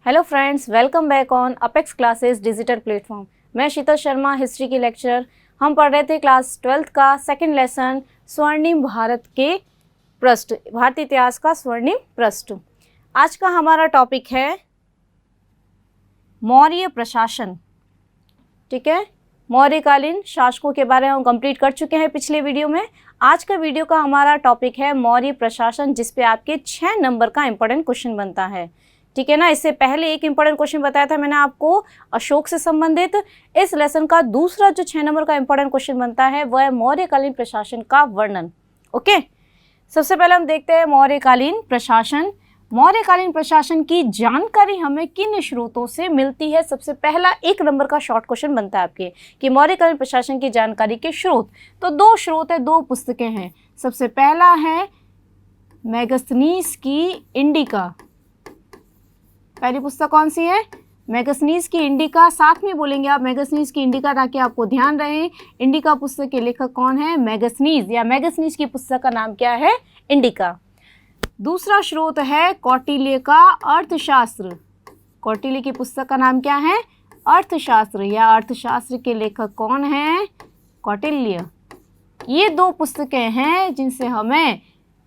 Hello friends, welcome back on apex classes digital platform. मैं शीतल Sharma, history की lecturer. हम पढ़ रहे थे क्लास 12th का सेकंड लेसन स्वर्णिम भारत के पृष्ठ, भारतीय इतिहास का स्वर्णिम पृष्ठ। आज का हमारा टॉपिक है मौर्य प्रशासन। ठीक है, मौर्यकालीन शासकों के बारे में हम कंप्लीट कर चुके हैं पिछले वीडियो में। आज का वीडियो का हमारा टॉपिक है मौर्य प्रशासन, जिसपे आपके 6 नंबर का इंपॉर्टेंट क्वेश्चन बनता है। ठीक है ना। इससे पहले एक इंपॉर्टेंट क्वेश्चन बताया था मैंने आपको अशोक से संबंधित। इस लेसन का दूसरा जो 6 नंबर का इंपॉर्टेंट क्वेश्चन बनता है वह है मौर्यकालीन प्रशासन का वर्णन। ओके, सबसे पहले हम देखते हैं मौर्यकालीन प्रशासन। मौर्यकालीन प्रशासन की जानकारी हमें किन स्रोतों से मिलती है? सबसे पहला 1 नंबर का शॉर्ट क्वेश्चन बनता है आपके कि मौर्यकालीन प्रशासन की जानकारी के स्रोत। तो 2 स्रोत है, 2 पुस्तकें हैं। सबसे पहला है मैगस्थनीज की इंडिका। पहली पुस्तक कौन सी है? मैगस्थनीज की इंडिका। साथ में बोलेंगे आप मैगस्थनीज की इंडिका ताकि आपको ध्यान रहे। इंडिका पुस्तक के लेखक कौन है? मैगस्थनीज, या मैगस्थनीज की पुस्तक का नाम क्या है? इंडिका। दूसरा स्रोत है कौटिल्य का अर्थशास्त्र। कौटिल्य की पुस्तक का नाम क्या है? अर्थशास्त्र, या अर्थशास्त्र के लेखक कौन है? कौटिल्य। ये 2 पुस्तकें हैं जिनसे हमें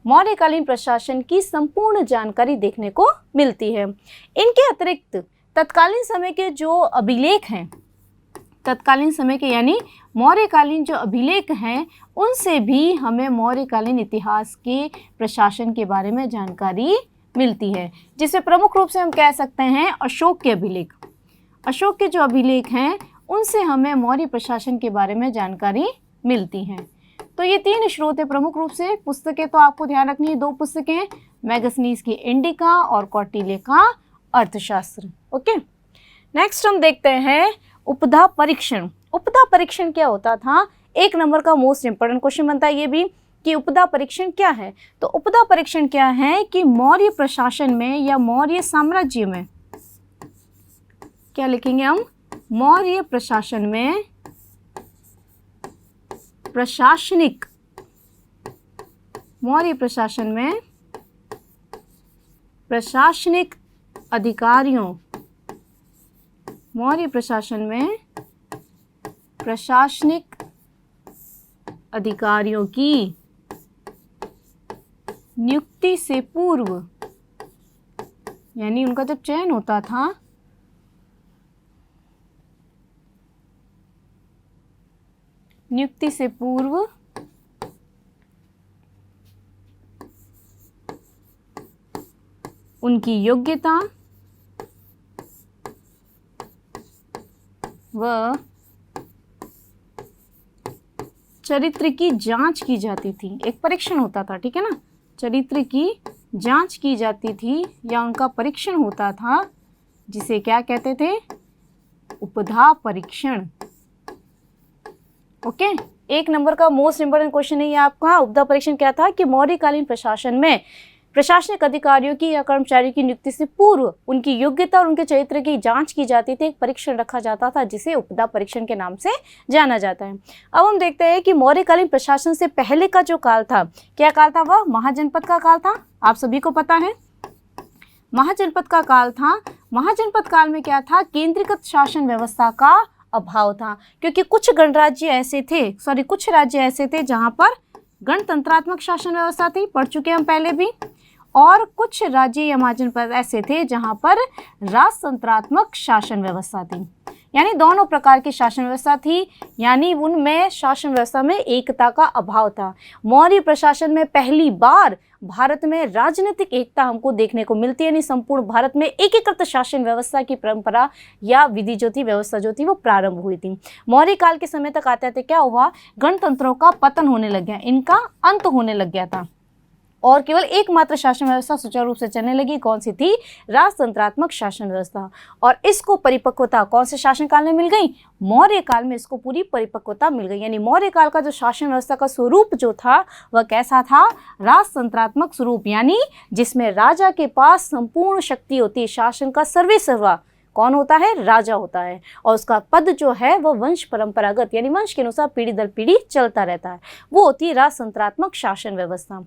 मौर्यकालीन प्रशासन की संपूर्ण जानकारी देखने को मिलती है। इनके अतिरिक्त तत्कालीन समय के जो अभिलेख हैं, तत्कालीन समय के यानी मौर्यकालीन जो अभिलेख हैं, उनसे भी हमें मौर्यकालीन इतिहास के प्रशासन के बारे में जानकारी मिलती है, जिसे प्रमुख रूप से हम कह सकते हैं अशोक के अभिलेख। अशोक के जो अभिलेख हैं उनसे हमें मौर्य प्रशासन के बारे में जानकारी मिलती है। तो ये 3 स्रोत है प्रमुख रूप से। पुस्तकें तो आपको ध्यान रखनी है, 2 पुस्तकें, मैगस्थनीज की इंडिका और कौटिल्य का अर्थशास्त्र। ओके, नेक्स्ट हम देखते हैं उपधा परीक्षण। उपधा परीक्षण क्या होता था? 1 नंबर का मोस्ट इंपोर्टेंट क्वेश्चन बनता है ये भी कि उपधा परीक्षण क्या है। तो उपधा परीक्षण क्या है कि मौर्य प्रशासन में या मौर्य साम्राज्य में, क्या लिखेंगे हम? मौर्य प्रशासन में प्रशासनिक, मौर्य प्रशासन में प्रशासनिक अधिकारियों, मौर्य प्रशासन में प्रशासनिक अधिकारियों की नियुक्ति से पूर्व, यानी उनका जब चयन होता था, नियुक्ति से पूर्व उनकी योग्यता व चरित्र की जांच की जाती थी। एक परीक्षण होता था, ठीक है ना। चरित्र की जांच की जाती थी या उनका परीक्षण होता था, जिसे क्या कहते थे? उपधा परीक्षण। ओके, 1 नंबर का मोस्ट इंपोर्टेंट क्वेश्चन है ये आपका। उपधा परीक्षण क्या था कि मौर्यकालीन प्रशासन में प्रशासनिक अधिकारियों की या कर्मचारियों की नियुक्ति से पूर्व उनकी योग्यता और उनके चरित्र की जांच की जाती थी। एक परीक्षण रखा जाता था जिसे उपधा परीक्षण के नाम से जाना जाता है। अब हम देखते हैं कि मौर्यकालीन प्रशासन से पहले का जो काल था, क्या काल था? वह महाजनपद का काल था। आप सभी को पता है महाजनपद का काल था। महाजनपद काल में क्या था? केंद्रीकृत शासन व्यवस्था का अभाव था, क्योंकि कुछ राज्य ऐसे थे जहां पर गणतंत्रात्मक शासन व्यवस्था थी, पढ़ चुके हम पहले भी, और कुछ राज्य या महाजनपद ऐसे थे जहां पर राजतंत्रात्मक शासन व्यवस्था थी। यानी दोनों प्रकार की शासन व्यवस्था थी, यानी उनमें शासन व्यवस्था में एकता का अभाव था। मौर्य प्रशासन में पहली बार भारत में राजनीतिक एकता हमको देखने को मिलती है, यानी संपूर्ण भारत में एकीकृत शासन व्यवस्था की परंपरा या विधि जो थी, व्यवस्था जो थी, वो प्रारंभ हुई थी। मौर्य काल के समय तक आते आते क्या हुआ? गणतंत्रों का पतन होने लग गया, इनका अंत होने लग गया था, और केवल एकमात्र शासन व्यवस्था सुचारू रूप से चलने लगी। कौन सी थी? राजतंत्रात्मक शासन व्यवस्था। और इसको परिपक्वता कौन से शासनकाल में मिल गई? मौर्य काल में इसको पूरी परिपक्वता मिल गई। यानी मौर्य काल का जो शासन व्यवस्था का स्वरूप जो था वह कैसा था? राजतंत्रात्मक स्वरूप, यानी जिसमें राजा के पास संपूर्ण शक्ति होती है, शासन का सर्वेसर्वा कौन होता है? राजा होता है, और उसका पद जो है वह वंश परंपरागत, यानी वंश के अनुसार पीढ़ी दर पीढ़ी चलता रहता है, वो होती है राजतंत्रात्मक शासन व्यवस्था।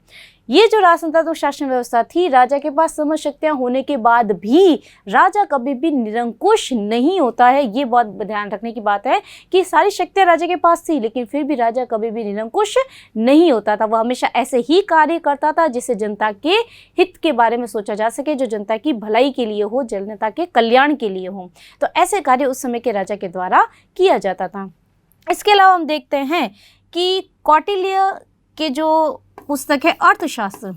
ये जो राजतंत्रात्मक शासन व्यवस्था थी, राजा के पास समस्त शक्तियां होने के बाद भी राजा कभी भी निरंकुश नहीं होता है। ये बहुत ध्यान रखने की बात है कि सारी शक्तियां राजा के पास थी, लेकिन फिर भी राजा कभी भी निरंकुश नहीं होता था। वह हमेशा ऐसे ही कार्य करता था जिससे जनता के हित के बारे में सोचा जा सके, जो जनता की भलाई के लिए हो, जनता के कल्याण के लिए हो। तो ऐसे कार्य उस समय के राजा के द्वारा किया जाता था। इसके अलावा हम देखते हैं कि कौटिल्य के जो पुस्तक है अर्थशास्त्र,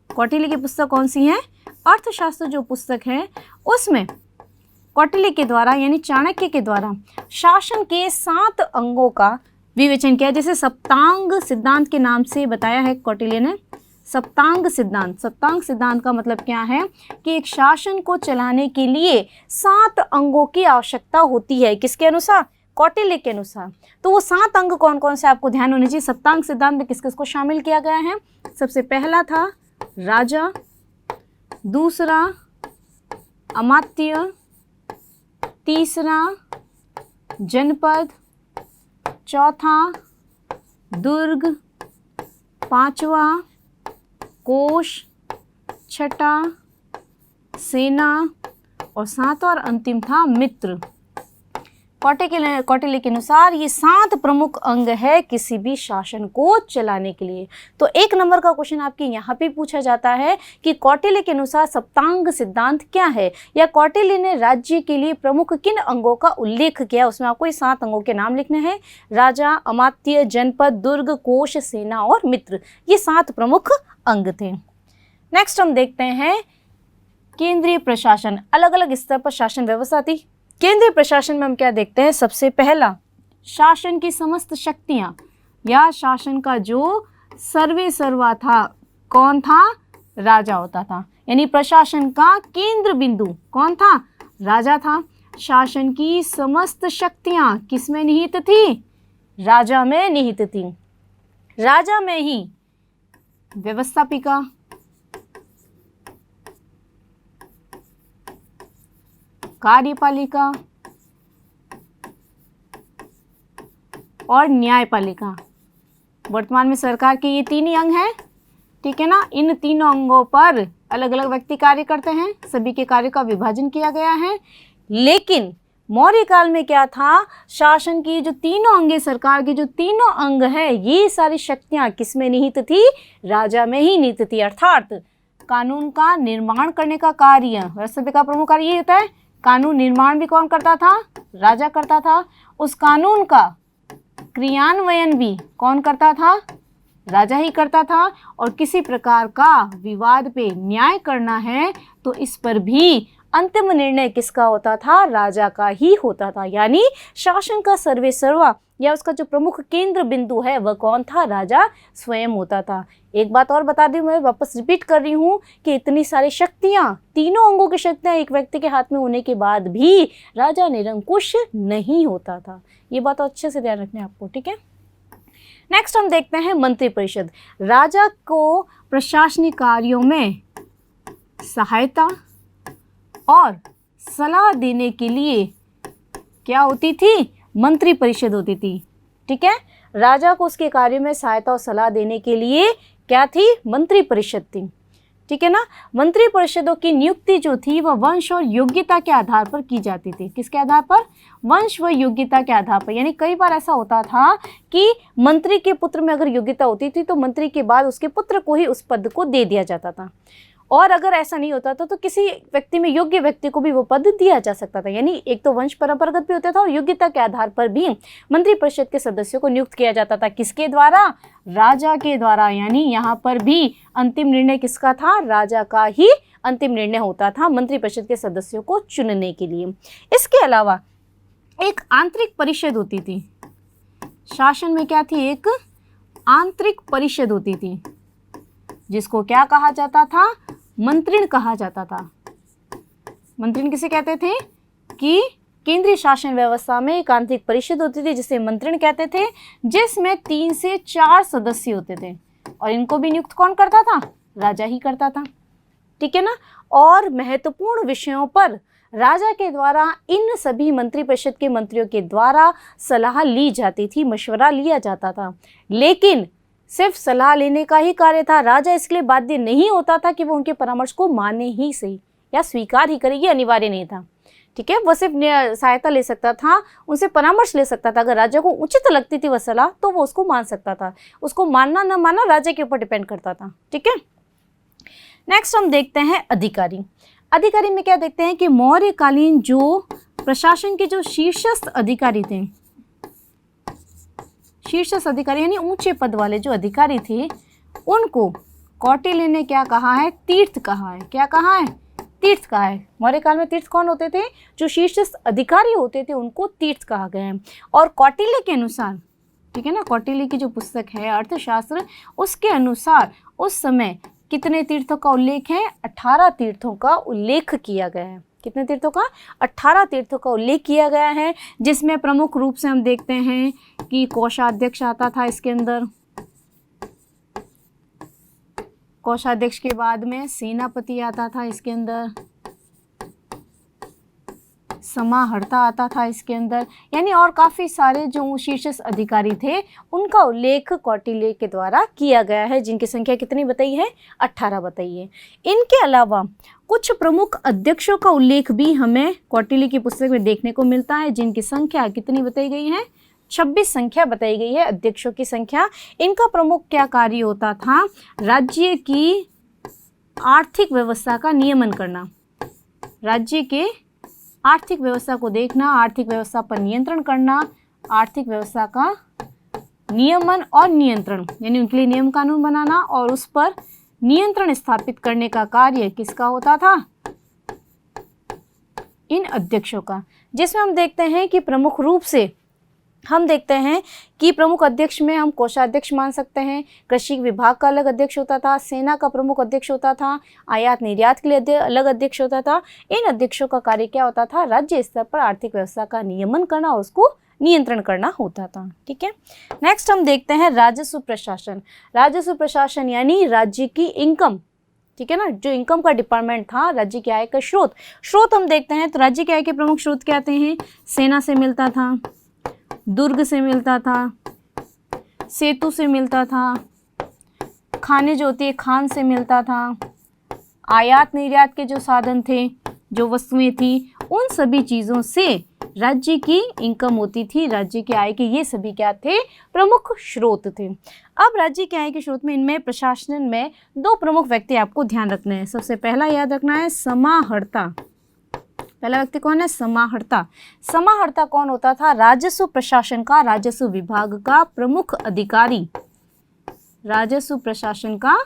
कौटिल्य की पुस्तक कौन सी है? अर्थशास्त्र जो पुस्तक है, उसमें कौटिल्य के द्वारा यानी चाणक्य के द्वारा शासन के 7 अंगों का विवेचन किया, जैसे सप्तांग सिद्धांत के नाम से बताया है कौटिल्य ने। सप्तांग सिद्धांत, सप्तांग सिद्धांत का मतलब क्या है कि एक शासन को चलाने के लिए 7 अंगों की आवश्यकता होती है। किसके अनुसार? कौटिल्य के अनुसार। तो वो 7 अंग कौन कौन से आपको ध्यान होने चाहिए? सप्तांग सिद्धांत में किस किस को शामिल किया गया है? सबसे पहला था राजा, दूसरा अमात्य, तीसरा जनपद, चौथा दुर्ग, पांचवा कोश, छठा सेना और 7वां और अंतिम था मित्र। कौटिल्य के अनुसार ये 7 प्रमुख अंग है किसी भी शासन को चलाने के लिए। तो 1 नंबर का क्वेश्चन आपके यहाँ पे पूछा जाता है कि कौटिल्य के अनुसार सप्तांग सिद्धांत क्या है, या कौटिल्य ने राज्य के लिए प्रमुख किन अंगों का उल्लेख किया। उसमें आपको ये 7 अंगों के नाम लिखने हैं। राजा, अमात्य, जनपद, दुर्ग, कोश, सेना और मित्र, ये 7 प्रमुख अंग थे। नेक्स्ट हम देखते हैं केंद्रीय प्रशासन। अलग अलग स्तर पर शासन व्यवस्था थी। केंद्रीय प्रशासन में हम क्या देखते हैं? सबसे पहला, शासन की समस्त शक्तियां या शासन का जो सर्वे सर्वा था, कौन था? राजा होता था। यानी प्रशासन का केंद्र बिंदु कौन था? राजा था। शासन की समस्त शक्तियां किसमें निहित थी? राजा में निहित थी। राजा में ही व्यवस्थापिका, कार्यपालिका और न्यायपालिका, वर्तमान में सरकार के ये 3 ही अंग हैं, ठीक है ना। इन तीनों अंगों पर अलग अलग व्यक्ति कार्य करते हैं, सभी के कार्य का विभाजन किया गया है। लेकिन मौर्य काल में क्या था? शासन की जो तीनों अंग, सरकार के जो तीनों अंग हैं, ये सारी शक्तियां किसमें निहित थी? राजा में ही निहित थी। अर्थात कानून का निर्माण करने का कार्य, व्यवस्थापिका का प्रमुख कार्य ये होता है। कानून निर्माण भी कौन करता था? राजा करता था। उस कानून का क्रियान्वयन भी कौन करता था? राजा ही करता था। और किसी प्रकार का विवाद पे न्याय करना है तो इस पर भी अंतिम निर्णय किसका होता था? राजा का ही होता था। यानी शासन का सर्वे सर्वा या उसका जो प्रमुख केंद्र बिंदु है वह कौन था? राजा स्वयं होता था। एक बात और बता दूं, मैं वापस रिपीट कर रही हूँ कि इतनी सारी शक्तियाँ, तीनों अंगों की शक्तियाँ एक व्यक्ति के हाथ में होने के बाद भी राजा निरंकुश नहीं होता था। ये बात अच्छे से ध्यान रखना है आपको, ठीक है। नेक्स्ट हम देखते हैं मंत्रिपरिषद। राजा को प्रशासनिक कार्यों में सहायता और सलाह देने के लिए क्या होती थी? मंत्रिपरिषद होती थी, ठीक है। राजा को उसके कार्य में सहायता और सलाह देने के लिए क्या थी? मंत्रिपरिषद थी, ठीक है ना। मंत्रिपरिषदों की नियुक्ति जो थी वह वंश और योग्यता के आधार पर की जाती थी। किसके आधार पर? वंश व योग्यता के आधार पर। यानी कई बार ऐसा होता था कि मंत्री के पुत्र में अगर योग्यता होती थी तो मंत्री के बाद उसके पुत्र को ही उस पद को दे दिया जाता था, और अगर ऐसा नहीं होता था तो किसी व्यक्ति में योग्य व्यक्ति को भी वो पद दिया जा सकता था। यानी एक तो वंश परंपरागत भी होता था और योग्यता के आधार पर भी मंत्रिपरिषद के सदस्यों को नियुक्त किया जाता था। किसके द्वारा? राजा के द्वारा। यानी यहाँ पर भी अंतिम निर्णय किसका था? राजा का ही अंतिम निर्णय होता था मंत्रिपरिषद के सदस्यों को चुनने के लिए। इसके अलावा एक आंतरिक परिषद होती थी। शासन में क्या थी? एक आंतरिक परिषद होती थी, जिसको क्या कहा जाता था? मंत्रिण कहा जाता था। मंत्रिण किसे कहते थे? कि केंद्रीय शासन व्यवस्था में एक आंतरिक परिषद होती थी जिसे मंत्रिण कहते थे, जिसमें 3 से 4 सदस्य होते थे, और इनको भी नियुक्त कौन करता था? राजा ही करता था, ठीक है ना। और महत्वपूर्ण विषयों पर राजा के द्वारा इन सभी मंत्रिपरिषद के मंत्रियों के द्वारा सलाह ली जाती थी, मशवरा लिया जाता था। लेकिन सिर्फ सलाह लेने का ही कार्य था। राजा इसके लिए बाध्य नहीं होता था कि वो उनके परामर्श को माने ही सही या स्वीकार ही करे, ये अनिवार्य नहीं था। ठीक है, वह सिर्फ सहायता ले सकता था, उनसे परामर्श ले सकता था। अगर राजा को उचित लगती थी वह सलाह तो वो उसको मान सकता था। उसको मानना न मानना राजा के ऊपर डिपेंड करता था। ठीक है, नेक्स्ट हम देखते हैं अधिकारी। अधिकारी में क्या देखते हैं कि मौर्यकालीन जो प्रशासन के जो शीर्षस्थ अधिकारी थे, शीर्षस्थ अधिकारी यानी ऊंचे पद वाले जो अधिकारी थे, उनको कौटिल्य ने क्या कहा है, तीर्थ कहा है। क्या कहा है, तीर्थ कहा है। मौर्य काल में तीर्थ कौन होते थे, जो शीर्षस्थ अधिकारी होते थे उनको तीर्थ कहा गया है। और कौटिल्य के अनुसार, ठीक है ना, कौटिल्य की जो पुस्तक है अर्थशास्त्र, उसके अनुसार उस समय कितने तीर्थों का उल्लेख है, 18 तीर्थों का उल्लेख किया गया है। कितने तीर्थों का, 18 तीर्थों का उल्लेख किया गया है, जिसमें प्रमुख रूप से हम देखते हैं कि कोषाध्यक्ष आता था इसके अंदर, कोषाध्यक्ष के बाद में सेनापति आता था इसके अंदर, समाहर्ता आता था इसके अंदर, यानी और काफ़ी सारे जो शीर्षस्थ अधिकारी थे उनका उल्लेख कौटिल्य के द्वारा किया गया है, जिनकी संख्या कितनी बताई है, 18 बताई है। इनके अलावा कुछ प्रमुख अध्यक्षों का उल्लेख भी हमें कौटिल्य की पुस्तक में देखने को मिलता है, जिनकी संख्या कितनी बताई गई है, 26 संख्या बताई गई है अध्यक्षों की संख्या। इनका प्रमुख क्या कार्य होता था, राज्य की आर्थिक व्यवस्था का नियमन करना, राज्य के आर्थिक व्यवस्था को देखना, आर्थिक व्यवस्था पर नियंत्रण करना, आर्थिक व्यवस्था का नियमन और नियंत्रण यानी उनके लिए नियम कानून बनाना और उस पर नियंत्रण स्थापित करने का कार्य किसका होता था, इन अध्यक्षों का। जिसमें हम देखते हैं कि प्रमुख रूप से हम देखते हैं कि प्रमुख अध्यक्ष में हम कोषाध्यक्ष मान सकते हैं, कृषि विभाग का अलग अध्यक्ष होता था, सेना का प्रमुख अध्यक्ष होता था, आयात निर्यात के लिए अलग अध्यक्ष होता था। इन अध्यक्षों का कार्य क्या होता था, राज्य स्तर पर आर्थिक व्यवस्था का नियमन करना और उसको नियंत्रण करना होता था। ठीक है, नेक्स्ट हम देखते हैं राजस्व प्रशासन। राजस्व प्रशासन यानी राज्य की इनकम, ठीक है ना, जो इनकम का डिपार्टमेंट था, राज्य की आय का स्रोत हम देखते हैं। तो राज्य की आय के प्रमुख स्रोत क्या आते हैं, सेना से मिलता था, दुर्ग से मिलता था, सेतु से मिलता था, खाने जो होती है खान से मिलता था, आयात निर्यात के जो साधन थे, जो वस्तुएं थी, उन सभी चीज़ों से राज्य की इनकम होती थी, राज्य की आय के ये सभी क्या थे, प्रमुख स्रोत थे। अब राज्य की आय के स्रोत में इनमें प्रशासन में दो प्रमुख व्यक्ति आपको ध्यान रखने हैं। सबसे पहला याद रखना है समाहर्ता। पहला व्यक्ति कौन है, समाहर्ता। समाहर्ता कौन होता था, राजस्व प्रशासन का, राजस्व विभाग का प्रमुख अधिकारी। राजस्व प्रशासन का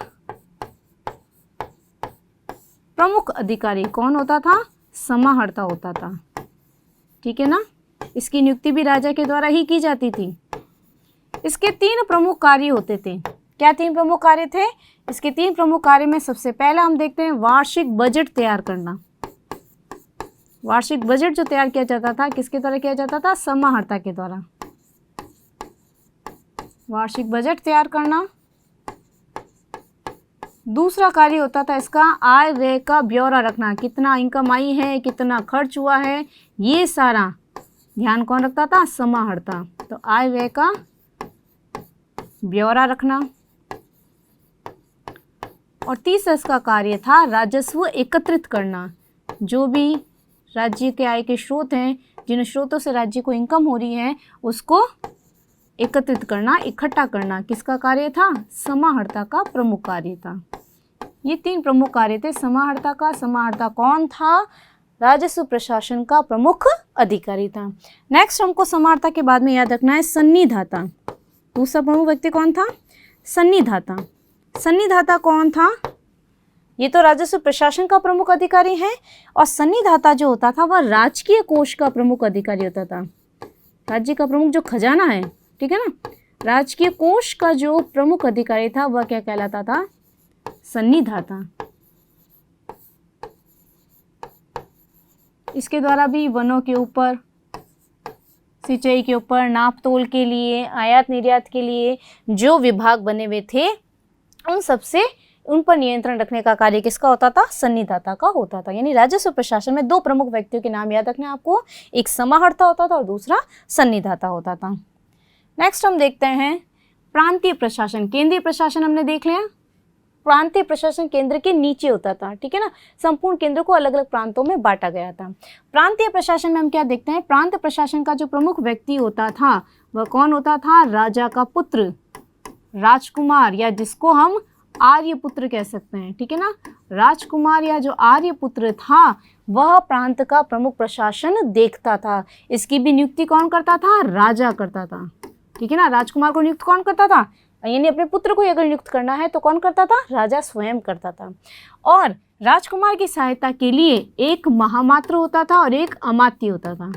प्रमुख अधिकारी कौन होता था, समाहर्ता होता था। ठीक है ना, इसकी नियुक्ति भी राजा के द्वारा ही की जाती थी। इसके 3 प्रमुख कार्य होते थे। क्या 3 प्रमुख कार्य थे, इसके 3 प्रमुख कार्य में सबसे पहला हम देखते हैं वार्षिक बजट तैयार करना। वार्षिक बजट जो तैयार किया जाता था किसके द्वारा किया जाता था, समाहर्ता के द्वारा। वार्षिक बजट तैयार करना। दूसरा कार्य होता था इसका आय व्यय का ब्यौरा रखना, कितना इनकम आई है, कितना खर्च हुआ है, ये सारा ध्यान कौन रखता था, समाहर्ता। तो आय व्यय का ब्यौरा रखना। और तीसरा इसका कार्य था राजस्व एकत्रित करना। जो भी राज्य के आय के स्रोत हैं, जिन स्रोतों से राज्य को इनकम हो रही है, उसको एकत्रित करना, इकट्ठा करना किसका कार्य था, समाहर्ता का प्रमुख कार्य था। ये 3 प्रमुख कार्य थे समाहर्ता का। समाहर्ता कौन था, राजस्व प्रशासन का प्रमुख अधिकारी था। नेक्स्ट हमको समाहर्ता के बाद में याद रखना है सन्निधाता। दूसरा प्रमुख व्यक्ति कौन था, सन्निधाता। सन्निधाता कौन था, ये तो राजस्व प्रशासन का प्रमुख अधिकारी है, और सन्निधाता जो होता था वह राजकीय कोष का प्रमुख अधिकारी होता था। राज्य का प्रमुख जो खजाना है, ठीक है ना, राजकीय कोष का जो प्रमुख अधिकारी था वह क्या कहलाता था, सन्निधाता। इसके द्वारा भी वनों के ऊपर, सिंचाई के ऊपर, नाप तोल के लिए, आयात निर्यात के लिए जो विभाग बने हुए थे, उन सबसे उन पर नियंत्रण रखने का कार्य किसका होता था, सन्निधाता का होता था। यानी राजस्व प्रशासन में 2 प्रमुख व्यक्तियों के नाम याद रखने आपको, एक समाहर्ता होता था और दूसरा सन्निधाता होता था। नेक्स्ट हम देखते हैं प्रांतीय प्रशासन, केंद्रीय प्रशासन हमने देख लिया, प्रांतीय प्रशासन केंद्र के नीचे होता था, ठीक है ना। संपूर्ण केंद्र को अलग अलग प्रांतों में बांटा गया था। प्रांतीय प्रशासन में हम क्या देखते हैं, प्रांत प्रशासन का जो प्रमुख व्यक्ति होता था वह कौन होता था, राजा का पुत्र, राजकुमार, या जिसको हम आर्यपुत्र कह सकते हैं, ठीक है ना। राजकुमार या जो आर्यपुत्र था वह प्रांत का प्रमुख प्रशासन देखता था। इसकी भी नियुक्ति कौन करता था, राजा करता था, ठीक है ना। राजकुमार को नियुक्त कौन करता था, यानी अपने पुत्र को अगर नियुक्त करना है तो कौन करता था, राजा स्वयं करता था। और राजकुमार की सहायता के लिए एक महामात्र होता था और एक अमात्य होता था।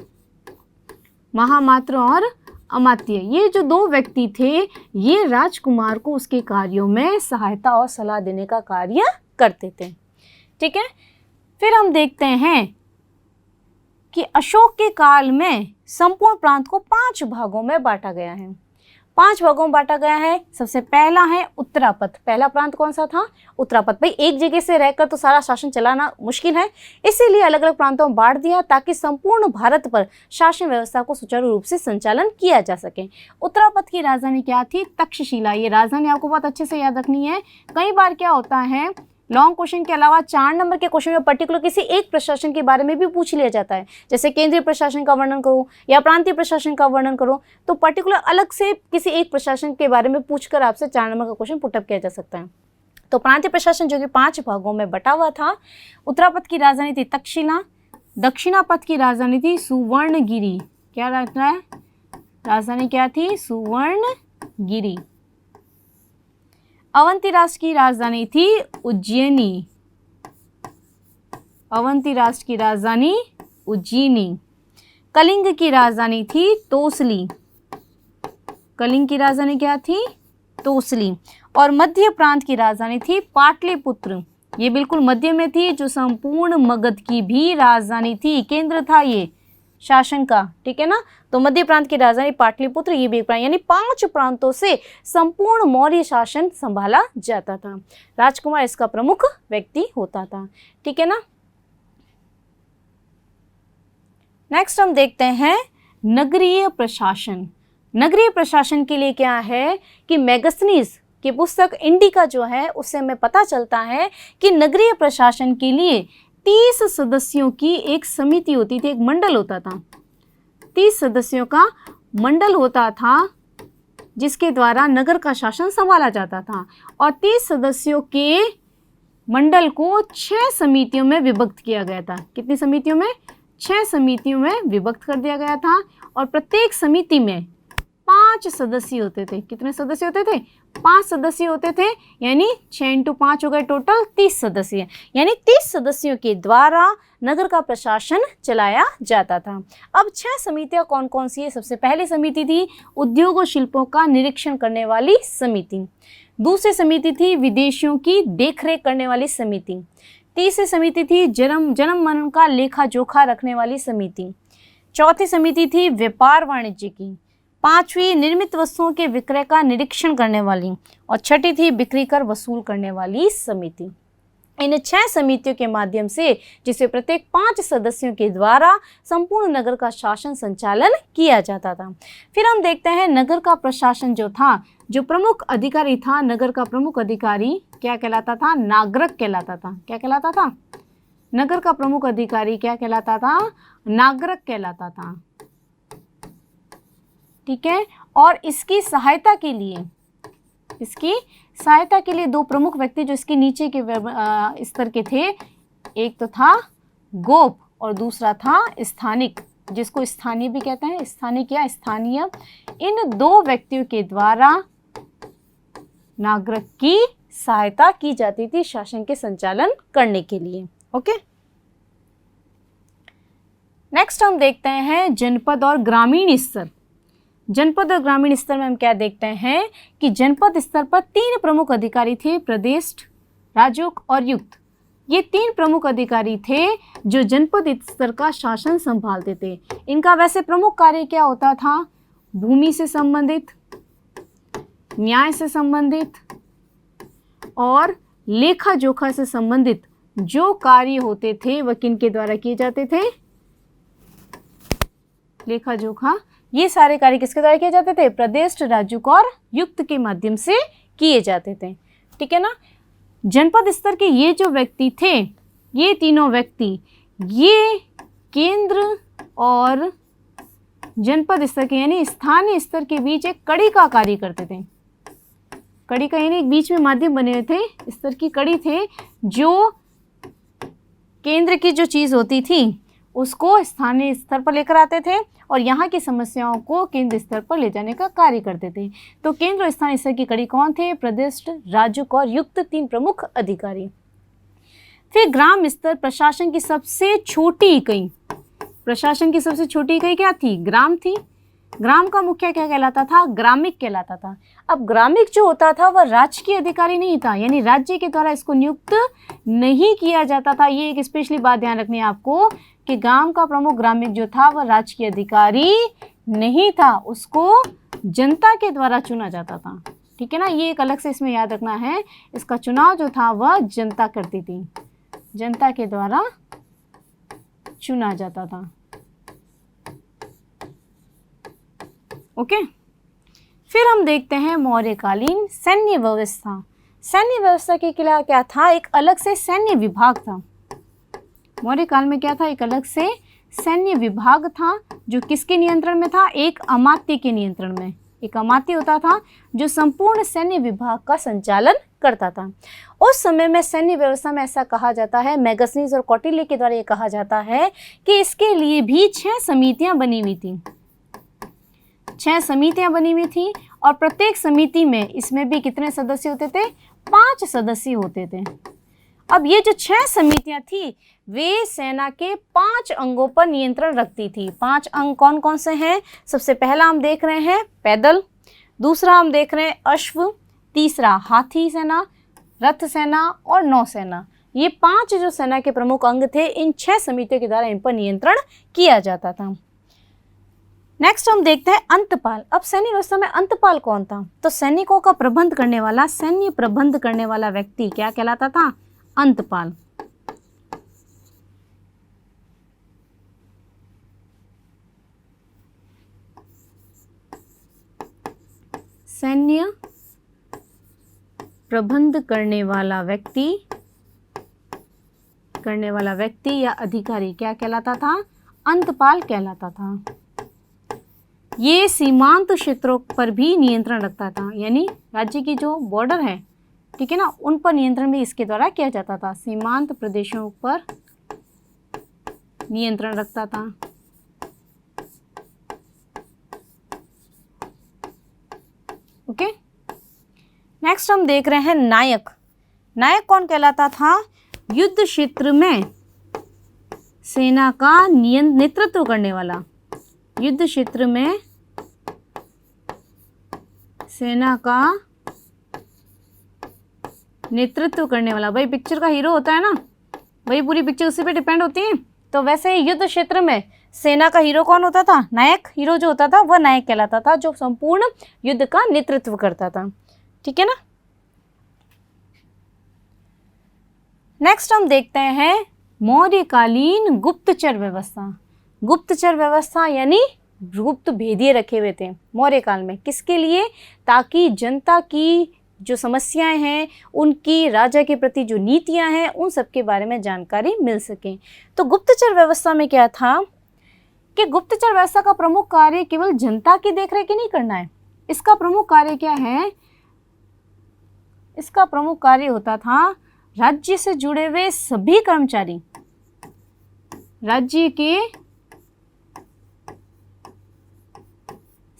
महामात्र और अमात्य, ये जो दो व्यक्ति थे ये राजकुमार को उसके कार्यों में सहायता और सलाह देने का कार्य करते थे, ठीक है। फिर हम देखते हैं कि अशोक के काल में संपूर्ण प्रांत को 5 भागों में बांटा गया है। 5 भागों में बांटा गया है। सबसे पहला है उत्तरापथ। पहला प्रांत कौन सा था, उत्तरापथ। भाई एक जगह से रहकर तो सारा शासन चलाना मुश्किल है, इसीलिए अलग अलग प्रांतों में बांट दिया ताकि संपूर्ण भारत पर शासन व्यवस्था को सुचारू रूप से संचालन किया जा सके। उत्तरापथ की राजधानी क्या थी, तक्षशिला। ये राजधानी आपको बहुत अच्छे से याद रखनी है। कई बार क्या होता है, लॉन्ग क्वेश्चन के अलावा 4 नंबर के क्वेश्चन में पर्टिकुलर किसी एक प्रशासन के बारे में भी पूछ लिया जाता है, जैसे केंद्रीय प्रशासन का वर्णन करो या प्रांतीय प्रशासन का वर्णन करो, तो पर्टिकुलर अलग से किसी एक प्रशासन के बारे में पूछकर आपसे 4 नंबर का क्वेश्चन पुटअप किया जा सकता है। तो प्रांतीय प्रशासन जो कि 5 भागों में बटा हुआ था। उत्तरापथ की राजधानी थी तक्षशिला, दक्षिणापथ की राजधानी थी सुवर्णगिरी। क्या रहता है, राजधानी क्या थी, सुवर्णगिरी। अवंती राष्ट्र की राजधानी थी उज्जैनी। अवंती राष्ट्र की राजधानी उज्जैनी। कलिंग की राजधानी थी तोसली। कलिंग की राजधानी क्या थी, तोसली। और मध्य प्रांत की राजधानी थी पाटलिपुत्र। ये बिल्कुल मध्य में थी, जो संपूर्ण मगध की भी राजधानी थी, केंद्र था ये शासन का, ठीक है ना। तो मध्य प्रांत की राजधानी पाटलिपुत्र, ये भी एक प्रांत, यानी 5 प्रांतों से संपूर्ण मौर्य शासन संभाला जाता था। राजकुमार इसका प्रमुख व्यक्ति होता था, ठीक है ना। नेक्स्ट हम देखते हैं नगरीय प्रशासन। नगरीय प्रशासन के लिए क्या है कि मैगस्थनीज की पुस्तक इंडिका जो है उससे हमें पता चलता है कि नगरीय प्रशासन के लिए 30 सदस्यों की एक समिति होती थी, एक मंडल होता था। 30 सदस्यों का मंडल होता था जिसके द्वारा नगर का शासन संभाला जाता था। और 30 सदस्यों के मंडल को 6 समितियों में विभक्त किया गया था। कितनी समितियों में, 6 समितियों में विभक्त कर दिया गया था। और प्रत्येक समिति में 5 सदस्य होते थे। कितने सदस्य होते थे, 5 सदस्य होते थे, यानी 6 × 5 हो गए टोटल 30 सदस्य, यानी 30 सदस्यों के द्वारा नगर का प्रशासन चलाया जाता था। अब 6 समितियां कौन कौन सी है। सबसे पहली समिति थी उद्योग और शिल्पों का निरीक्षण करने वाली समिति। दूसरी समिति थी विदेशियों की देखरेख करने वाली समिति। तीसरी समिति थी जन्म मरण का लेखा जोखा रखने वाली समिति। चौथी समिति थी व्यापार वाणिज्य की। 5वीं निर्मित वस्तुओं के विक्रय का निरीक्षण करने वाली। और 6ठी थी बिक्री कर वसूल करने वाली समिति। इन 6 समितियों के माध्यम से, जिसमें प्रत्येक 5 सदस्यों के द्वारा संपूर्ण नगर का शासन संचालन किया जाता था। फिर हम देखते हैं नगर का प्रशासन जो था, जो प्रमुख अधिकारी था, नगर का प्रमुख अधिकारी क्या कहलाता था, नागरक कहलाता था। क्या कहलाता था, नगर का प्रमुख अधिकारी क्या कहलाता था, नागरक कहलाता था, ठीक है। और इसकी सहायता के लिए 2 प्रमुख व्यक्ति जो इसके नीचे के स्तर के थे, एक तो था गोप और दूसरा था स्थानिक, जिसको स्थानीय भी कहते हैं, स्थानिक या स्थानीय। इन 2 व्यक्तियों के द्वारा नागरिक की सहायता की जाती थी शासन के संचालन करने के लिए। ओके, नेक्स्ट हम देखते हैं जनपद और ग्रामीण स्तर। जनपद और ग्रामीण स्तर में हम क्या देखते हैं कि जनपद स्तर पर 3 प्रमुख अधिकारी थे, प्रदेश, राजौक और युक्त। ये 3 प्रमुख अधिकारी थे जो जनपद स्तर का शासन संभालते थे। इनका वैसे प्रमुख कार्य क्या होता था, भूमि से संबंधित, न्याय से संबंधित और लेखा जोखा से संबंधित जो कार्य होते थे वह किनके द्वारा किए जाते थे, लेखा जोखा ये सारे कार्य किसके द्वारा किए जाते थे? प्रदेश, राजूक और युक्त के माध्यम से किए जाते थे। ठीक है ना। जनपद स्तर के ये जो व्यक्ति थे, ये तीनों व्यक्ति, ये केंद्र और जनपद स्तर के यानी स्थानीय स्तर के बीच एक कड़ी का कार्य करते थे। कड़ी का यानी एक बीच में माध्यम बने हुए थे, स्तर की कड़ी थे, जो केंद्र की जो चीज़ होती थी उसको स्थानीय स्तर पर लेकर आते थे और यहाँ की समस्याओं को केंद्र स्तर पर ले जाने का कार्य करते थे। तो केंद्र और स्थानीय स्तर की कड़ी कौन थे? प्रदेश, राजूक और युक्त, तीन प्रमुख अधिकारी। फिर ग्राम स्तर प्रशासन की सबसे छोटी इकाई, प्रशासन की सबसे छोटी इकाई क्या थी? ग्राम थी। ग्राम का मुखिया क्या कहलाता था? ग्रामिक कहलाता था। अब ग्रामिक जो होता था वह राजकीय अधिकारी नहीं था, यानी राज्य के द्वारा इसको नियुक्त नहीं किया जाता था। ये एक स्पेशली बात ध्यान रखनी है आपको कि गांव का प्रमुख ग्रामिक जो था वह राजकीय अधिकारी नहीं था, उसको जनता के द्वारा चुना जाता था। ठीक है ना, ये एक अलग से इसमें याद रखना है। इसका चुनाव जो था वह जनता करती थी, जनता के द्वारा चुना जाता था। ओके। फिर हम देखते हैं मौर्यकालीन सैन्य व्यवस्था। सैन्य व्यवस्था के खिलाफ क्या था? एक अलग से सैन्य विभाग था। मौर्य काल में क्या था? एक अलग से सैन्य विभाग था जो किसके नियंत्रण में था? एक अमात्य के नियंत्रण में। एक अमात्य होता था जो संपूर्ण सैन्य विभाग का संचालन करता था। उस समय में सैन्य व्यवस्था में ऐसा कहा जाता है, मैगजीन्स और कौटिल्य के द्वारा ये कहा जाता है कि इसके लिए भी 6 समितियां बनी हुई थी। 6 समितियां बनी हुई थी और प्रत्येक समिति में इसमें भी कितने सदस्य होते थे? 5 सदस्य होते थे। अब ये जो 6 समितियां थी वे सेना के 5 अंगों पर नियंत्रण रखती थी। 5 अंग कौन कौन से हैं? सबसे पहला हम देख रहे हैं पैदल, दूसरा हम देख रहे हैं अश्व, तीसरा हाथी सेना, रथ सेना और नौसेना। ये 5 जो सेना के प्रमुख अंग थे, इन 6 समितियों के द्वारा इन पर नियंत्रण किया जाता था। नेक्स्ट हम देखते हैं अंतपाल। अब सैन्य व्यवस्था में अंतपाल कौन था? तो सैनिकों का प्रबंध करने वाला, सैन्य प्रबंध करने वाला व्यक्ति क्या कहलाता था? अंतपाल। सैन्य प्रबंध करने वाला व्यक्ति या अधिकारी क्या कहलाता था? अंतपाल कहलाता था। ये सीमांत क्षेत्रों पर भी नियंत्रण रखता था, यानी राज्य की जो बॉर्डर है, ठीक है ना, उन पर नियंत्रण भी इसके द्वारा किया जाता था। सीमांत प्रदेशों पर नियंत्रण रखता था। ओके। नेक्स्ट हम देख रहे हैं नायक। नायक कौन कहलाता था? युद्ध क्षेत्र में सेना का नेतृत्व करने वाला। युद्ध क्षेत्र में सेना का नेतृत्व करने वाला। भाई पिक्चर का हीरो होता है ना, भाई पूरी पिक्चर उसी पे डिपेंड होती है। तो वैसे ही युद्ध क्षेत्र में सेना का हीरो कौन होता था? नायक। हीरो जो होता था वह नायक कहलाता था, जो संपूर्ण युद्ध का नेतृत्व करता था। ठीक है ना। नेक्स्ट हम देखते हैं मौर्यकालीन गुप्तचर व्यवस्था। गुप्तचर व्यवस्था यानी गुप्त भेदिए रखे हुए थे मौर्य काल में। किसके लिए? ताकि जनता की जो समस्याएं हैं, उनकी राजा के प्रति जो नीतियां हैं, उन सब के बारे में जानकारी मिल सके। तो गुप्तचर व्यवस्था में क्या था कि गुप्तचर व्यवस्था का प्रमुख कार्य केवल जनता की देखरेख नहीं करना है। इसका प्रमुख कार्य क्या है? इसका प्रमुख कार्य होता था राज्य से जुड़े हुए सभी कर्मचारी, राज्य के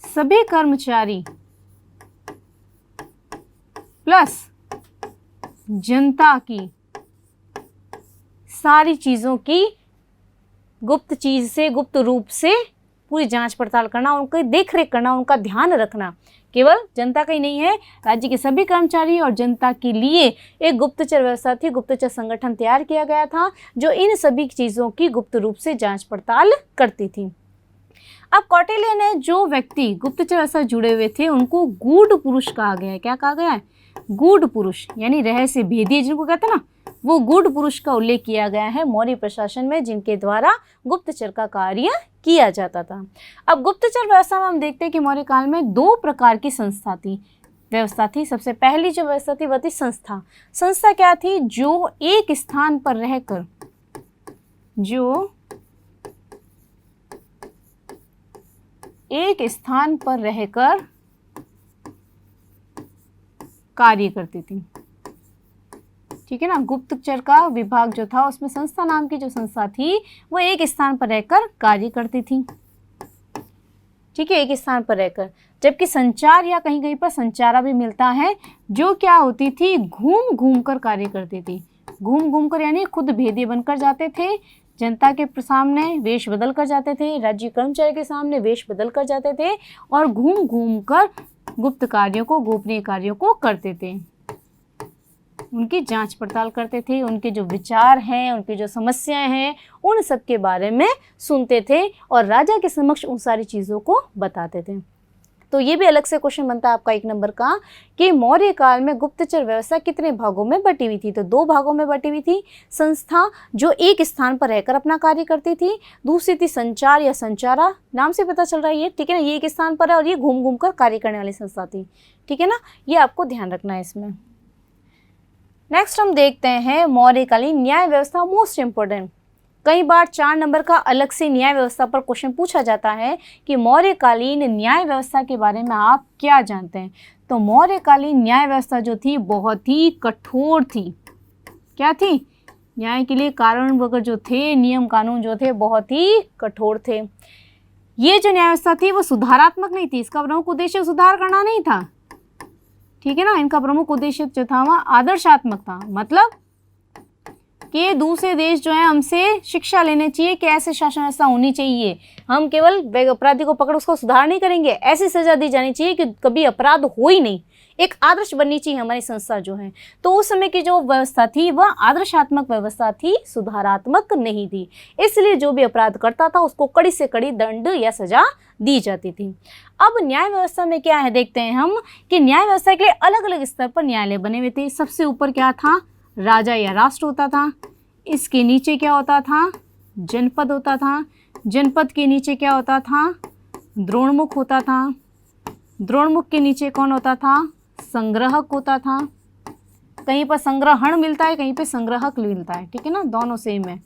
सभी कर्मचारी प्लस जनता की सारी चीज़ों की गुप्त चीज़ से, गुप्त रूप से पूरी जांच पड़ताल करना, उनकी देखरेख करना, उनका ध्यान रखना। केवल जनता का ही नहीं है, राज्य के सभी कर्मचारी और जनता के लिए एक गुप्तचर व्यवस्था थी, गुप्तचर संगठन तैयार किया गया था जो इन सभी चीज़ों की गुप्त रूप से जांच पड़ताल करती थी। अब कौटिल्य ने जो व्यक्ति गुप्तचर व्यवस्था जुड़े हुए थे उनको गूढ़ पुरुष कहा गया है। क्या कहा गया है? गूढ़ पुरुष, यानी रहस्य भेदी जिनको कहते हैं ना, वो गूढ़ पुरुष का उल्लेख किया गया है मौर्य प्रशासन में, जिनके द्वारा गुप्तचर का कार्य किया जाता था। अब गुप्तचर व्यवस्था में हम देखते हैं कि मौर्य काल में दो प्रकार की व्यवस्था थी। सबसे पहली जो व्यवस्था थी वह थी संस्था। संस्था क्या थी? जो एक स्थान पर रहकर कार्य करती थी। ठीक है ना। गुप्तचर का विभाग जो था उसमें संस्था नाम की जो संस्था थी वो एक स्थान पर रहकर कार्य करती थी। ठीक है, एक स्थान पर रहकर। जबकि संचार या कहीं कहीं पर संचारा भी मिलता है, जो क्या होती थी? घूम घूम कर कार्य करती थी। घूम घूम कर यानी खुद भेदिए बनकर जाते थे, जनता के सामने वेश बदल कर जाते थे, राज्य कर्मचारी के सामने वेश बदल कर जाते थे और घूम घूम कर गुप्त कार्यों को, गोपनीय कार्यों को करते थे। उनकी जांच पड़ताल करते थे, उनके जो विचार हैं, उनकी जो समस्याएं हैं, उन सब के बारे में सुनते थे और राजा के समक्ष उन सारी चीज़ों को बताते थे। तो ये भी अलग से क्वेश्चन बनता है आपका 1 नंबर का कि मौर्य काल में गुप्तचर व्यवस्था कितने भागों में बटी हुई थी? तो 2 भागों में बटी हुई थी। संस्था जो एक स्थान पर रहकर अपना कार्य करती थी, दूसरी थी संचार या संचारा, नाम से पता चल रहा है ये, ठीक है ना। ये एक स्थान पर है और ये घूम घूम कर कार्य करने वाली संस्था थी। ठीक है ना, ये आपको ध्यान रखना है इसमें। नेक्स्ट हम देखते हैं मौर्यकालीन न्याय व्यवस्था, मोस्ट इम्पोर्टेंट। कई बार 4 नंबर का अलग से न्याय व्यवस्था पर क्वेश्चन पूछा जाता है कि मौर्यकालीन न्याय व्यवस्था के बारे में आप क्या जानते हैं। तो मौर्यकालीन न्याय व्यवस्था जो थी बहुत ही कठोर थी। क्या थी? न्याय के लिए कारण वगैरह जो थे, नियम कानून जो थे बहुत ही कठोर थे। ये जो न्याय व्यवस्था थी वो सुधारात्मक नहीं थी। इसका प्रमुख उद्देश्य सुधार करना नहीं था। ठीक है ना। इनका प्रमुख उद्देश्य जो था वह आदर्शात्मक था, मतलब कि दूसरे देश जो है हमसे शिक्षा लेने चाहिए कि ऐसे शासन व्यवस्था होनी चाहिए। हम केवल अपराधी को पकड़ उसको सुधार नहीं करेंगे, ऐसी सजा दी जानी चाहिए कि कभी अपराध हो ही नहीं। एक आदर्श बननी चाहिए हमारी संस्था जो है। तो उस समय की जो व्यवस्था थी वह आदर्शात्मक व्यवस्था थी, सुधारात्मक नहीं थी। इसलिए जो भी अपराध करता था उसको कड़ी से कड़ी दंड या सजा दी जाती थी। अब न्याय व्यवस्था में क्या है देखते हैं हम कि न्याय व्यवस्था के लिए अलग अलग स्तर पर न्यायालय बने हुए थे। सबसे ऊपर क्या था? राजा या राष्ट्र होता था। इसके नीचे क्या होता था? जनपद होता था। जनपद के नीचे क्या होता था? द्रोणमुख होता था। द्रोणमुख के नीचे कौन होता था? संग्रहक होता था। कहीं पर संग्रहण मिलता है, कहीं पे संग्रहक मिलता है। ठीक है ना, दोनों सेम है।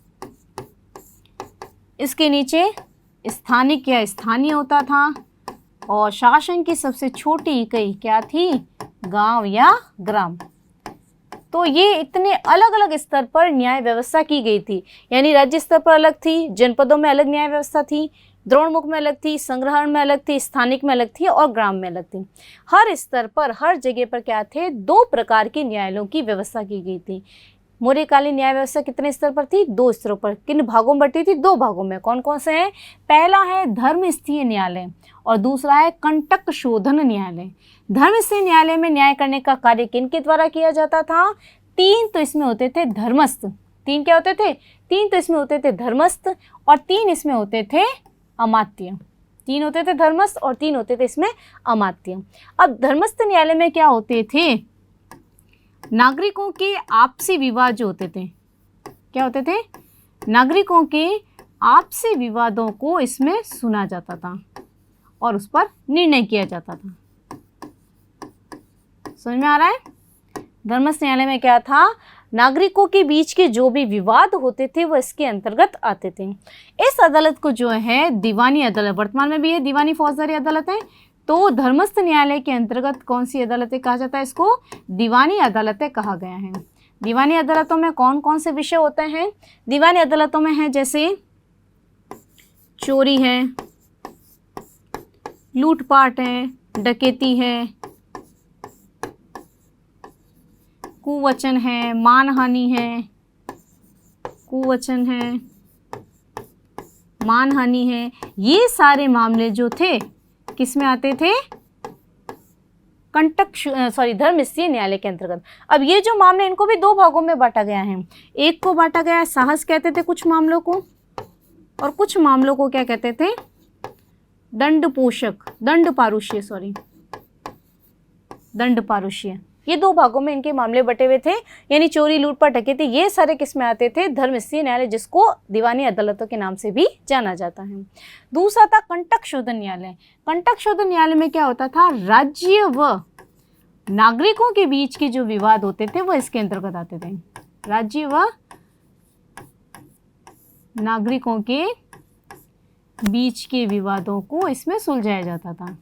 इसके नीचे स्थानिक या स्थानीय होता था और शासन की सबसे छोटी इकाई क्या थी? गांव या ग्राम। तो ये इतने अलग अलग स्तर पर न्याय व्यवस्था की गई थी। यानी राज्य स्तर पर अलग थी, जनपदों में अलग न्याय व्यवस्था थी, द्रोणमुख में अलग थी, संग्रहण में अलग थी, स्थानिक में अलग थी और ग्राम में अलग थी। हर स्तर पर, हर जगह पर क्या थे? 2 प्रकार के न्यायालयों की व्यवस्था की गई थी। मौर्यकालीन न्याय व्यवस्था कितने स्तर पर थी? 2 स्तरों पर। किन भागों में बटी थी? 2 भागों में। कौन कौन से हैं? पहला है धर्मस्थीय न्यायालय और दूसरा है कंटक शोधन न्यायालय। धर्मस्थीय न्यायालय में न्याय करने का कार्य किनके द्वारा किया जाता था? 3 तो इसमें होते थे धर्मस्थ। 3 क्या होते थे? 3 तो इसमें होते थे धर्मस्थ और 3 इसमें होते थे अमात्य। 3 होते थे धर्मस्थ और 3 होते थे इसमें अमात्य। अब धर्मस्थ न्यायालय में क्या होते थे? नागरिकों के आपसी विवाद जो होते थे, क्या होते थे? नागरिकों के आपसी विवादों को इसमें सुना जाता था और उस पर निर्णय किया जाता था। समझ में आ रहा है? धर्मस्थ न्यायालय में क्या था? नागरिकों के बीच के जो भी विवाद होते थे वो इसके अंतर्गत आते थे। इस अदालत को जो है दीवानी अदालत, वर्तमान में भी ये दीवानी फौजदारी अदालत है, तो धर्मस्थ न्यायालय के अंतर्गत कौन सी अदालतें कहा जाता है? इसको दीवानी अदालतें कहा गया है। दीवानी अदालतों में कौन कौन से विषय होते हैं? दीवानी अदालतों में है जैसे चोरी है, लूटपाट है, डकैती है, कुवचन है, मानहानि है, कुवचन है, मानहानि है। ये सारे मामले जो थे किस में आते थे? धर्मस्थीय न्यायालय के अंतर्गत। अब ये जो मामले इनको भी 2 भागों में बांटा गया है। एक को बांटा गया है साहस कहते थे कुछ मामलों को, और कुछ मामलों को क्या कहते थे? दंड पारुष्य। ये 2 भागों में इनके मामले बटे हुए थे, यानी चोरी, लूटपाट, डकैती, ये सारे किस में आते थे? धर्मस्थली न्यायालय, जिसको दीवानी अदालतों के नाम से भी जाना जाता है। दूसरा था कंटक शोधन न्यायालय। कंटक शोधन न्यायालय में क्या होता था? राज्य व नागरिकों के बीच के जो विवाद होते थे वो इसके अंतर्गत आते थे। राज्य व नागरिकों के बीच के विवादों को इसमें सुलझाया जाता था।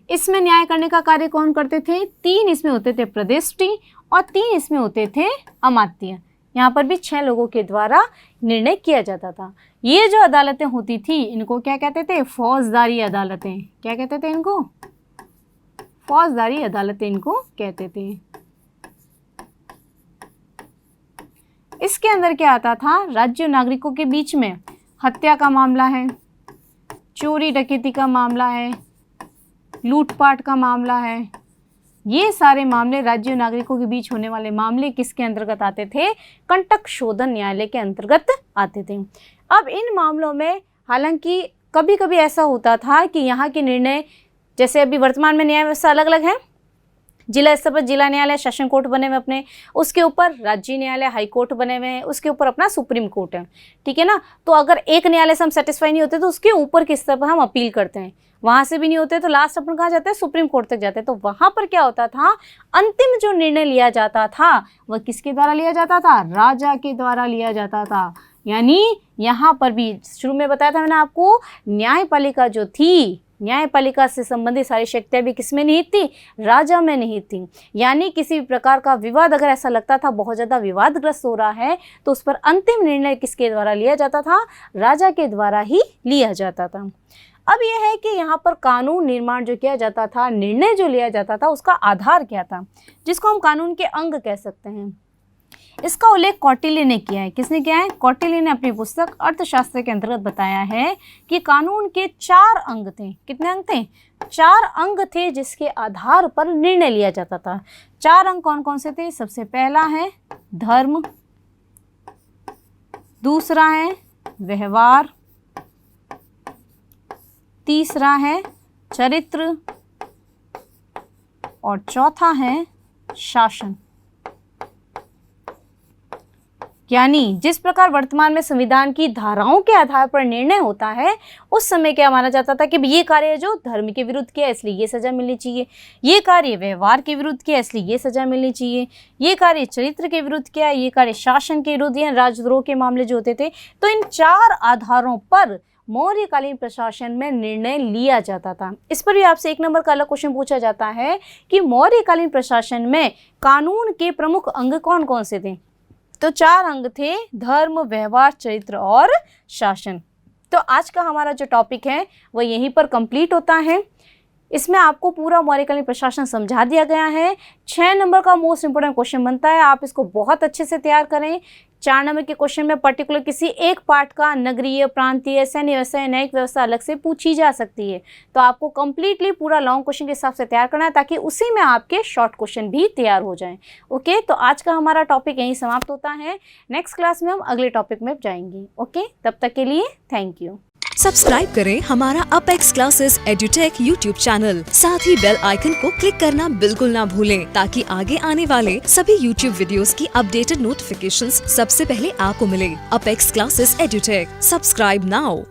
इसमें न्याय करने का कार्य कौन करते थे? 3 इसमें होते थे प्रदेष्टि और 3 इसमें होते थे अमात्य। यहाँ पर भी 6 लोगों के द्वारा निर्णय किया जाता था। ये जो अदालतें होती थी इनको क्या कहते थे? फौजदारी अदालतें। क्या कहते थे इनको? फौजदारी अदालतें इनको कहते थे। इसके अंदर क्या आता था? राज्य और नागरिकों के बीच में हत्या का मामला है, चोरी डकैती का मामला है, लूटपाट का मामला है, ये सारे मामले राज्य और नागरिकों के बीच होने वाले मामले किसके अंतर्गत आते थे? कंटक शोधन न्यायालय के अंतर्गत आते थे। अब इन मामलों में हालांकि कभी कभी ऐसा होता था कि यहाँ के निर्णय, जैसे अभी वर्तमान में न्याय व्यवस्था अलग अलग है, जिला स्तर पर जिला न्यायालय, सेशन कोर्ट बने हुए अपने, उसके ऊपर राज्य न्यायालय, हाई कोर्ट बने हुए हैं, उसके ऊपर अपना सुप्रीम कोर्ट है, ठीक है ना। तो अगर एक न्यायालय से हम सेटिस्फाई नहीं होते तो उसके ऊपर के स्तर पर हम अपील करते हैं, वहां से भी नहीं होते तो लास्ट अपन कहाँ जाते हैं? सुप्रीम कोर्ट तक जाते हैं। तो वहां पर क्या होता था? अंतिम जो निर्णय लिया जाता था वह किसके द्वारा लिया जाता था? राजा के द्वारा लिया जाता था। यानी यहाँ पर भी शुरू में बताया था मैंने आपको, न्यायपालिका जो थी, न्यायपालिका से संबंधित सारी शक्तियाँ भी किसमें निहित थी? राजा में निहित थी। यानी किसी भी प्रकार का विवाद अगर ऐसा लगता था बहुत ज़्यादा विवादग्रस्त हो रहा है तो उस पर अंतिम निर्णय किसके द्वारा लिया जाता था? राजा के द्वारा ही लिया जाता था। अब यह है कि यहाँ पर कानून निर्माण जो किया जाता था, निर्णय जो लिया जाता था, उसका आधार क्या था, जिसको हम कानून के अंग कह सकते हैं। इसका उल्लेख कौटिल्य ने किया है। किसने किया है? कौटिल्य ने अपनी पुस्तक अर्थशास्त्र के अंतर्गत बताया है कि कानून के 4 अंग थे। कितने अंग थे? 4 अंग थे जिसके आधार पर निर्णय लिया जाता था। 4 अंग कौन कौन से थे? सबसे पहला है धर्म, दूसरा है व्यवहार, तीसरा है चरित्र और चौथा है शासन। यानी जिस प्रकार वर्तमान में संविधान की धाराओं के आधार पर निर्णय होता है, उस समय क्या माना जाता था कि ये कार्य जो धर्म के विरुद्ध किया इसलिए ये सजा मिलनी चाहिए, ये कार्य व्यवहार के विरुद्ध किया इसलिए ये सजा मिलनी चाहिए, ये कार्य चरित्र के विरुद्ध किया, ये कार्य शासन के विरुद्ध या राजद्रोह के मामले जो होते थे। तो इन 4 आधारों पर मौर्यकालीन प्रशासन में निर्णय लिया जाता था। इस पर भी आपसे 1 नंबर का अलग क्वेश्चन पूछा जाता है कि मौर्यकालीन प्रशासन में कानून के प्रमुख अंग कौन कौन से थे? तो 4 अंग थे, धर्म, व्यवहार, चरित्र और शासन। तो आज का हमारा जो टॉपिक है वह यहीं पर कंप्लीट होता है। इसमें आपको पूरा मौर्यकालीन प्रशासन समझा दिया गया है। 6 नंबर का मोस्ट इंपोर्टेंट क्वेश्चन बनता है, आप इसको बहुत अच्छे से तैयार करें। 4 नंबर के क्वेश्चन में पर्टिकुलर किसी एक पार्ट का नगरीय, प्रांतीय, सैन्य व्यवस्था, न्यायिक व्यवस्था अलग से पूछी जा सकती है। तो आपको कंप्लीटली पूरा लॉन्ग क्वेश्चन के हिसाब से तैयार करना है ताकि उसी में आपके शॉर्ट क्वेश्चन भी तैयार हो जाएं। ओके, तो आज का हमारा टॉपिक यहीं समाप्त होता है। नेक्स्ट क्लास में हम अगले टॉपिक में जाएंगे। ओके, तब तक के लिए थैंक यू। सब्सक्राइब करें हमारा apex classes edutech YouTube channel, साथ ही बेल आइकन को क्लिक करना बिल्कुल ना भूलें ताकि आगे आने वाले सभी यूट्यूब वीडियोस की अपडेटेड नोटिफिकेशंस सबसे पहले आपको मिले। Apex classes edutech, subscribe now.